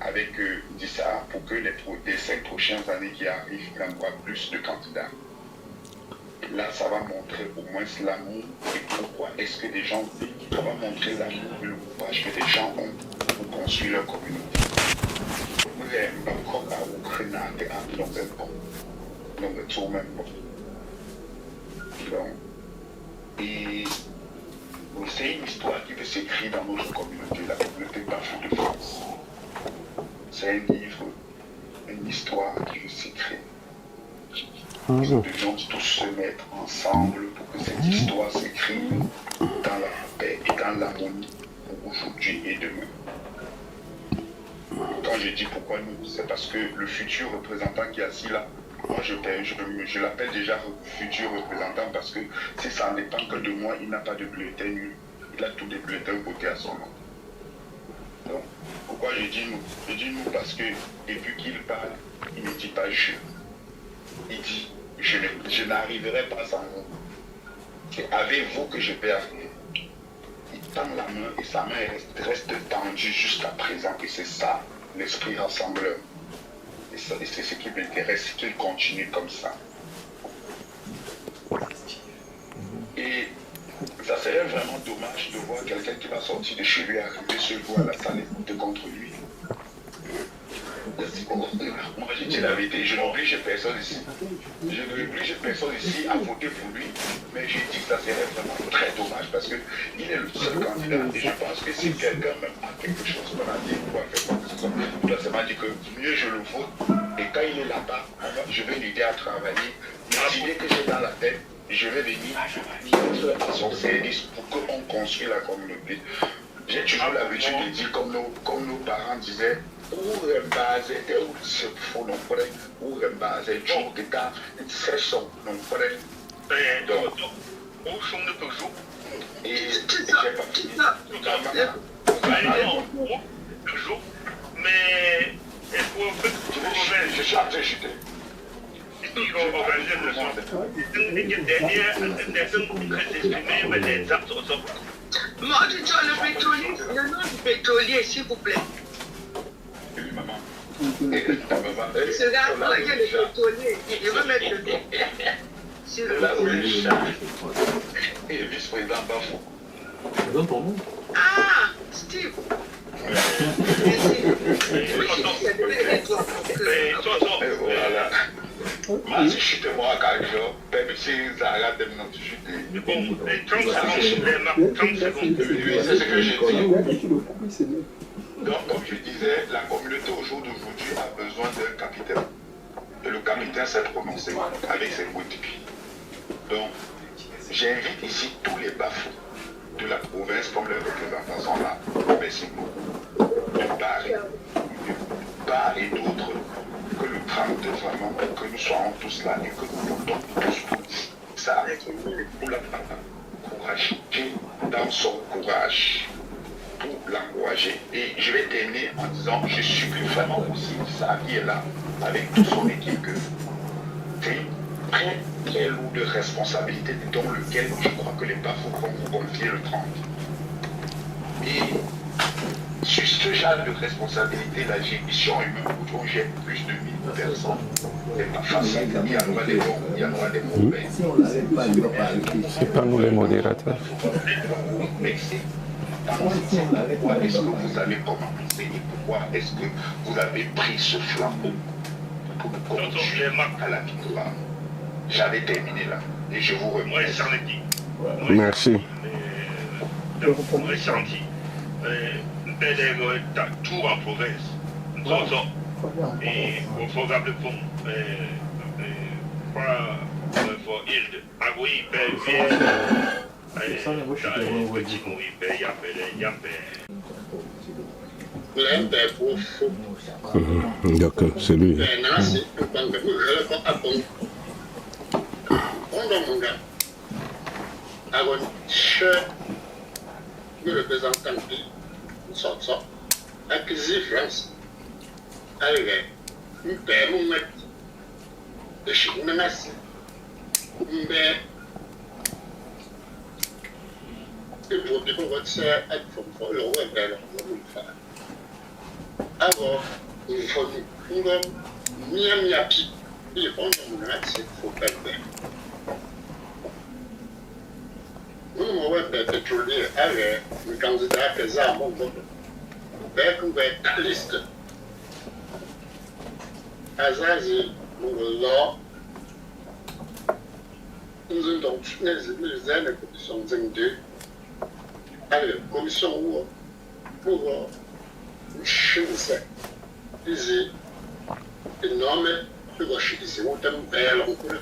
avec Dissar pour que les 5 prochaines années qui arrivent, il en voit plus de candidats. Là, ça va montrer au moins l'amour et pourquoi est-ce que des gens, ça va montrer l'amour et le courage que des gens ont pour construire leur communauté. Et c'est une histoire qui peut s'écrire dans notre communauté, la communauté Bafou de France. C'est un livre, une histoire qui veut s'écrire. Nous devons tous se mettre ensemble pour que cette histoire s'écrive dans la paix et dans l'harmonie pour aujourd'hui et demain. Quand je dis pourquoi nous, c'est parce que le futur représentant qui est assis là, moi je l'appelle déjà futur représentant parce que si ça ne dépend que de moi, il n'a pas de bulletin nul. Il a tous les bulletins votés à son nom. Donc, pourquoi je dis nous? Je dis nous parce que depuis qu'il parle, il ne dit pas je. Il dit je n'arriverai pas sans vous. C'est avec vous que je vais arriver. Il tend la main et sa main reste tendue jusqu'à présent. Et c'est ça, l'esprit rassembleur. Et c'est ce qui m'intéresse, qu'il continue comme ça. Et ça serait vraiment dommage de voir quelqu'un qui va sortir de chez lui arriver ce jour à la salle et voter contre lui. Moi je dis la vérité, je n'oblige personne ici. Je n'oblige personne ici à voter pour lui, mais je dis que ça serait vraiment très dommage parce qu'il est le seul candidat et je pense que si quelqu'un même a quelque chose qu'on a dit, il doit faire quoi que ce soit. Il doit seulement dire que mieux je le vote et quand il est là-bas, je vais l'aider à travailler. Les idées que j'ai dans la tête, je vais venir mettre à son service pour qu'on construise la communauté. J'ai toujours l'habitude de dire comme nos parents disaient, où rembaser où se font non prêt, où rembaser jour que t'as une session non prêt. Donc, où sont les toujours? Et j'ai pas fini. Toujours, mais je charge, je Moi, je dis le pétrolier, le nom du pétrolier, s'il vous plaît. Maman. Ce gars, pour lequel le pétrolier, il veut mettre le nom. Sur le pétrolier. Et le vice-président Bafou. C'est bon pour nous. Ah, Steve. Voilà. Mas se chute moi quand je permets ça regarde maintenant tu chutes Mais bon, 30 secondes, les marques, 30 secondes. Oui, c'est ce que j'ai dit. Donc, comme je disais, la communauté au jour d'aujourd'hui a besoin d'un capitaine. Et le capitaine s'est prononcé avec ses boutiques. Donc, j'invite ici tous les bafous de la province, comme les représentants sont là, merci beaucoup, de Bar et d'autres, que le 30 vraiment, que nous soyons tous là et que nous votons tous pour ça, pour l'encourager dans son courage, pour l'encourager. Et je vais terminer en disant, je supplie vraiment aussi ça qui est là, avec toute son équipe, que c'est très très lourde responsabilité dans lequel je crois que les bafous vont vous confier le 30. Et sur ce genre de responsabilité, la gestion humaine, où on gère plus de 1000 personnes, c'est pas facile. Il y aura des bons, il y aura des mauvais. C'est pas nous les modérateurs. Merci. Pourquoi est-ce que vous avez commencé et pourquoi est-ce que vous avez pris ce flambeau pour conduire à la victoire? J'avais terminé là et je vous remercie. Merci. Tout en province. Et au programme de pont, pour Hilde, à oui, D'accord, c'est lui. Le représentant de Sotso, accusé France, avec un père, de Chinanas, un père, et pour dire que c'est un peu le roi de la alors, il faut nous miapi, il faut nous mettre, faut pas faire. Nous avons pétrolier avec le candidat que ça a mon vote. Avec la liste. Azazi, nous l'avons. Nous avons donc les aides commission 22. Avec la commission où pour une chance. Ici, énorme, le gauche ici, on t'aime bien l'encourage.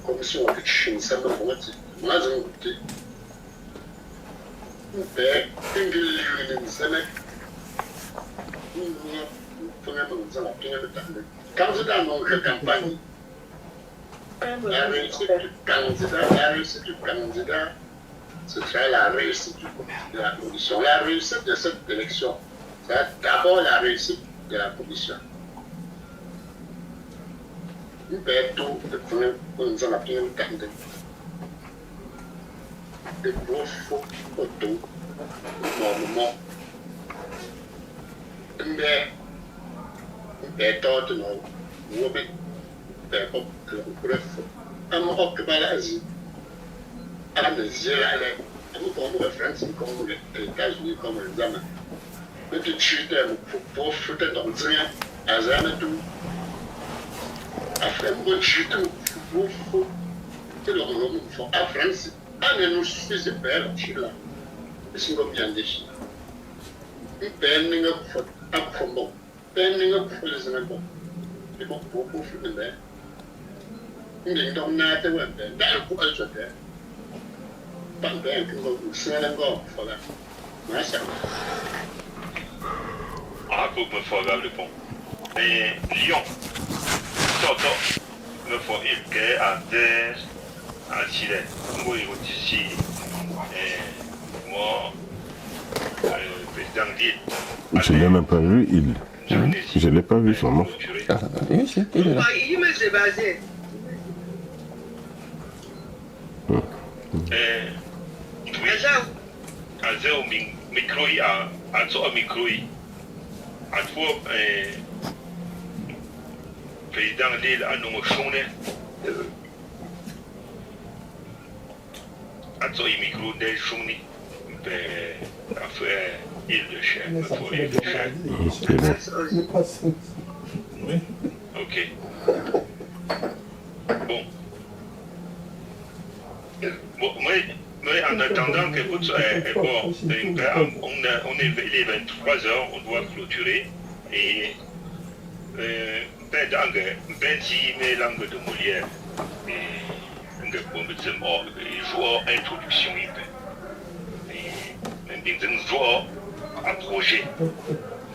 Commission de chance, ça me fait. Mas um que pé tem que ler no semanário põe a pinha do tanto candidat não que campanha la réussite du candidat ce serait la réussite de la commission. La réussite de cette élection, c'est d'abord la réussite de la commission. Nous perdons tout pour nous en appeler un candidat. De gros faux autour, moment. Un tort de nous, women, bref, un mot que Balazi, à la Zélande, nous comme référence comme les États-Unis, comme les Américains. Mais tu tues pour foutre dans le train, à Zametou. Après, moi, je suis tout fou, que le roman font à France. Ah, mais nous suffisons de faire là. Et c'est comme bien dit. Une peine n'est pas pour bon. Peine n'est pas pour les amis. Et bon, pour le maire. Une ligne d'omnate, ouais, dans le coup, elle se fait. Pas de peine que vous soyez encore, voilà. Merci. Ah, pour me faire le pont. Et Lyon, Toto, me faut élever à terre. À Chile, moi ici, moi, président d'île. Je n'ai même pas vu il. Je n'ai pas vu son nom. Ah, oui, si, il est là. Il me s'est basé. À zéro micro, à toi micro, à toi, président d'île, à nous changer. Atzo i micro del Shuni per faire île de chien, pour île de chien. Ok. Bon. attendant que votre est bon, on est les 23 heures, on doit clôturer. Et Benji met langue de Molière. Et il joue introduction. Et il joue un projet.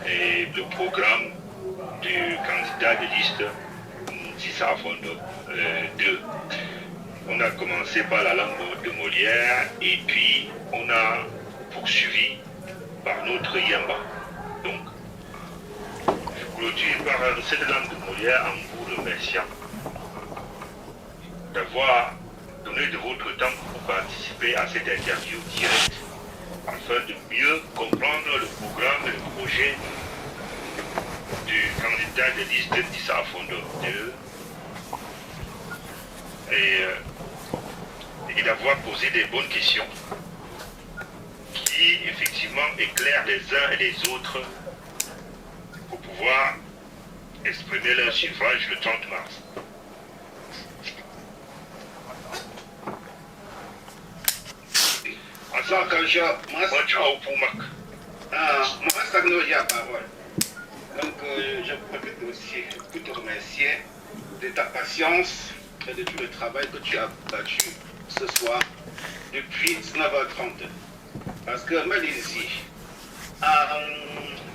Et le programme du candidat de liste Tissa Fondo 2. On a commencé par la langue de Molière et puis on a poursuivi par notre Yamba. Donc, je clôture par cette langue de Molière en vous remerciant d'avoir donné de votre temps pour participer à cette interview directe afin de mieux comprendre le programme et le projet du candidat de liste Tissa Fondo 2 et d'avoir posé des bonnes questions qui effectivement éclairent les uns et les autres pour pouvoir exprimer leur suffrage le 30 mars. Alors, quand moi, ça nous y a parole. Donc, je profite aussi pour te remercier de ta patience et de tout le travail que tu as battu ce soir depuis 19h30. Parce que Malaisie a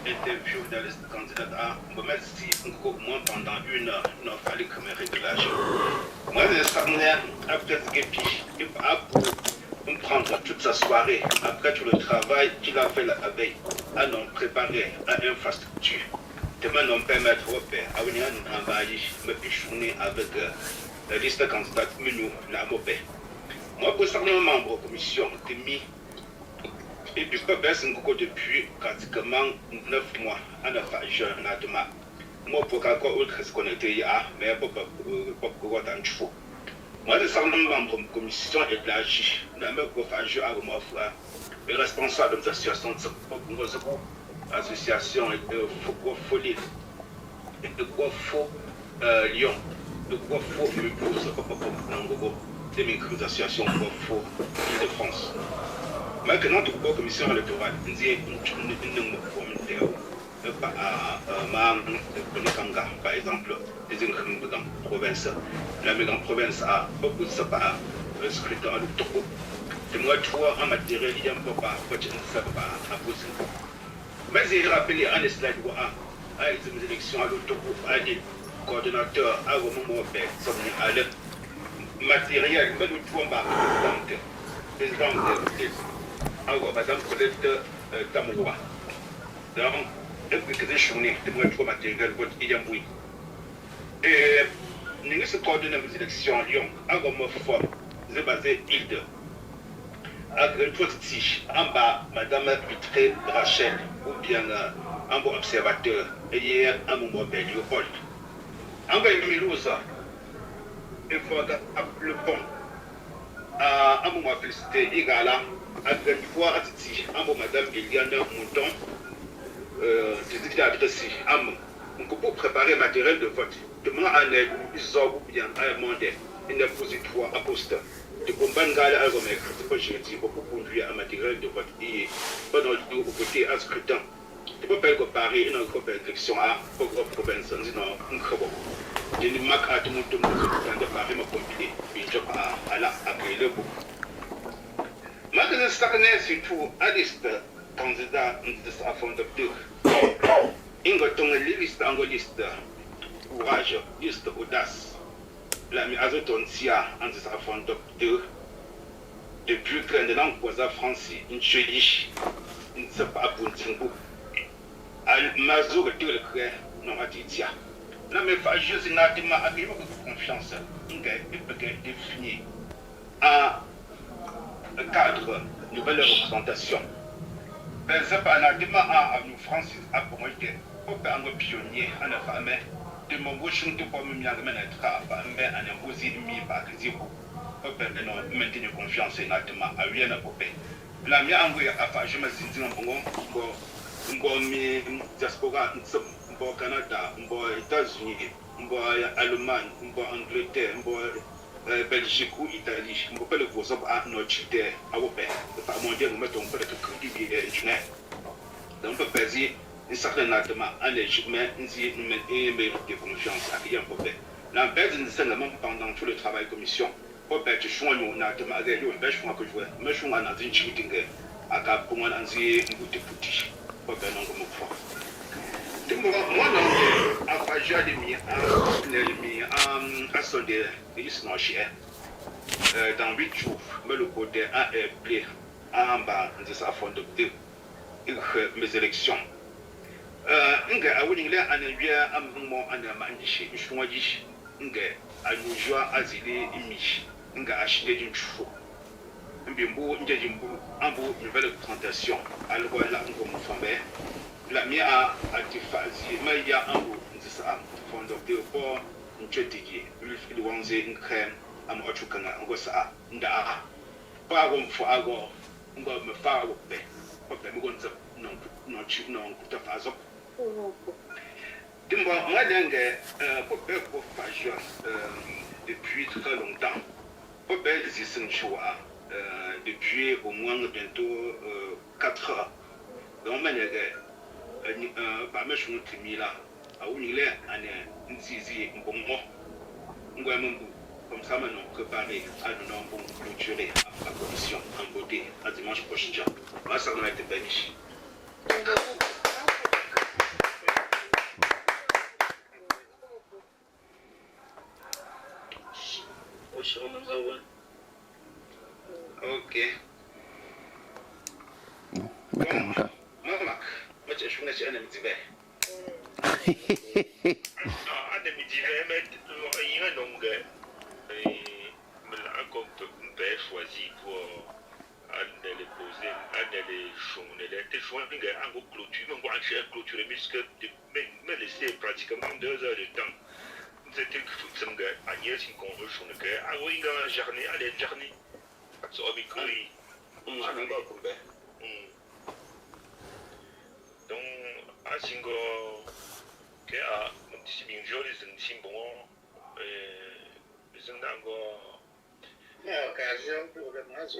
été journaliste candidate à Bomersi au moins pendant 1 heure. Il n'a fallu que mes réglages. Moi, je savais après ce que il va pour prendre toute sa soirée après tout le travail qu'il a fait la veille à nous préparer à l'infrastructure. Demain, nous permettre au père à venir nous travailler, me pichonner avec la liste candidate Menu la Mopé. Moi, pour certains membres de la commission, j'ai mis et du peuple depuis pratiquement 9 mois à la fin jeune. Moi, pour qu'encore autre se connecter, mais pas pour autant de faux. Moi, je suis membre de la commission et de l'AGI. Je suis le responsable de l'association de l'association de Folie, de Faux Lyon, de Faux Mulhouse, de l'association de Faux de France. Maintenant, la commission électorale, nous par exemple, les province. La grande province a beaucoup de ça scrutin à l'Octobre. Et moi, tu vois, en matériel, il y a un peu pas, je ne sais pas, à poser. Mais j'ai rappelé à l'Estlade, à les élections à l'Octobre, à des coordonnateurs, à un moment, à le matériel, mais nous trouvons pas président de madame Colette Tamoua. Donc, depuis que j'ai chômé, de moi, je vois matériel, il y a un bruit. Et nous sommes coordonnés aux élections à Lyon, à Gomofor, c'est basé Hilde. À Grenoble, en bas, madame Vitré Rachel, ou bien un bon observateur, et hier, un bon bel Léopold. En bas, Mulhouse, il faut le pont. Un moment félicité, Igala, à Grenoble, un bon madame Eliane Mouton, c'est adressé à moi. On peut préparer le matériel de vote. Demain, ils ont bien un mandat. Il n'a posé 3 apostles. De Bombangala à Romec, c'est pas jeudi, pour conduire un matériel de vote. Et pendant le tour, au côté à scrutin. Tu peux pas comparer une autre élection à province. Non, un crabo. Je ne marque à tout le monde de Paris, ma combiné. Et je vais à la après le bout. Maintenant, cette année, surtout, à liste candidat de sa fondateur. Il y a une liste angoliste, courage, liste audace. La mise à sia en sa fondateur. Depuis que nous avons posé Francis, une chérie, une ne pas pour Tingo. Al-Mazou de le créer, non, à Titia. La même fois, je suis nativement avec confiance. Il peut définir un cadre, une nouvelle représentation. Par exemple, à nous, Francis, à Pomoïte, au père de pionnier, à la femme, de mon bouchon de pomme, il y a un imposé de mi par zéro. Au père de nous maintenir confiance et nativement à rien à popé. La mienne envoyée à faire, je me suis dit, diaspora, au Canada, aux États-Unis, en Allemagne, en Angleterre, Belgique ou Italie, on peut le voir à notre chité à Wopé. Par mon Dieu, nous mettons pas le crédit de Genève. Donc, on peut peser un certain nattement à l'égime, nous mettons de confiance à qui on peut. La bête nous seulement pendant tout le travail commission. Pour bête, je suis un nattement avec lui, je suis un que je vois. Mais je suis un adin chiting à cap pour moi, un zé, un goût de petit. Pour bête, non comme fois. Moi, non, à Faja de mi, à Sondé, il se noche. Dans 8 jours, mais le côté a appelé en bas de sa fond de mes élections. Nga awuningle anabia ammo anamandishi mshwaji nga anujwa azile imishi nga ashide jinchu mbimbu njejimbu ambu nouvelle présentation algo la ngo mfambe la mia atifazi maya ambu nzisa fondo de po nchotigi ulfili wanze nkhem am ochukanga ngo sa nda pa go mfu ago ngo mfa go be ko be ngo nza non kutafazo depuis très longtemps. Depuis au moins bientôt 4 heures. Donc, par mes choses là, à où il est, un zizi, un bon mot. Comme ça, maintenant, préparé à nous clôturer la commission en beauté à dimanche prochain. Moi, ça m'a été béni. Ok. Maman, moi je suis un ami d'hiver. Un ami d'hiver, mais il y a un nom que choisi pour aller les poser, aller les journées, les journées, en clôture, on va clôturer, mais laisser pratiquement 2 heures de temps. C'était que vous avez Agnès qui conversion de guerre. Ah oui, il y a un jardin, allez, un jardin. Ça va bien courir. Donc, à Singo, qui a un petit bien joli, c'est un petit bon. C'est un encore. Occasion pour le match.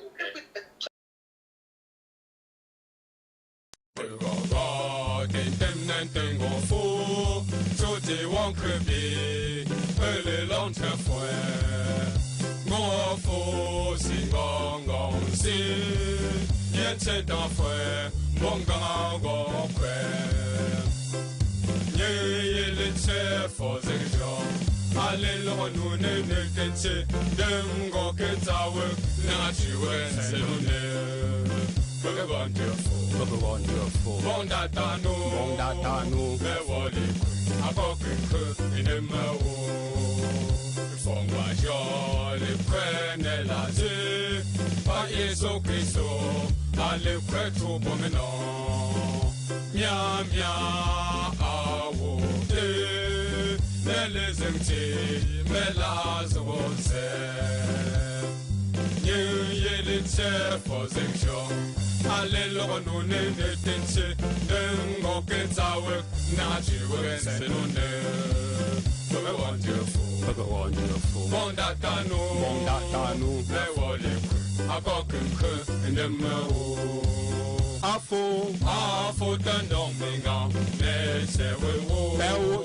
Afo tandong minga me sewe wo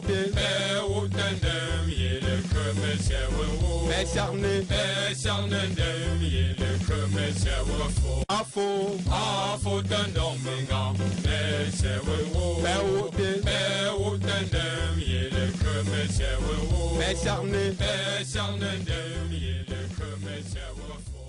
be tandem yele me sewe wo be charne dem yele me sewe fo afo tandong minga me sewe wo be tandem yele me sewe wo be charne dem yele me sewe fo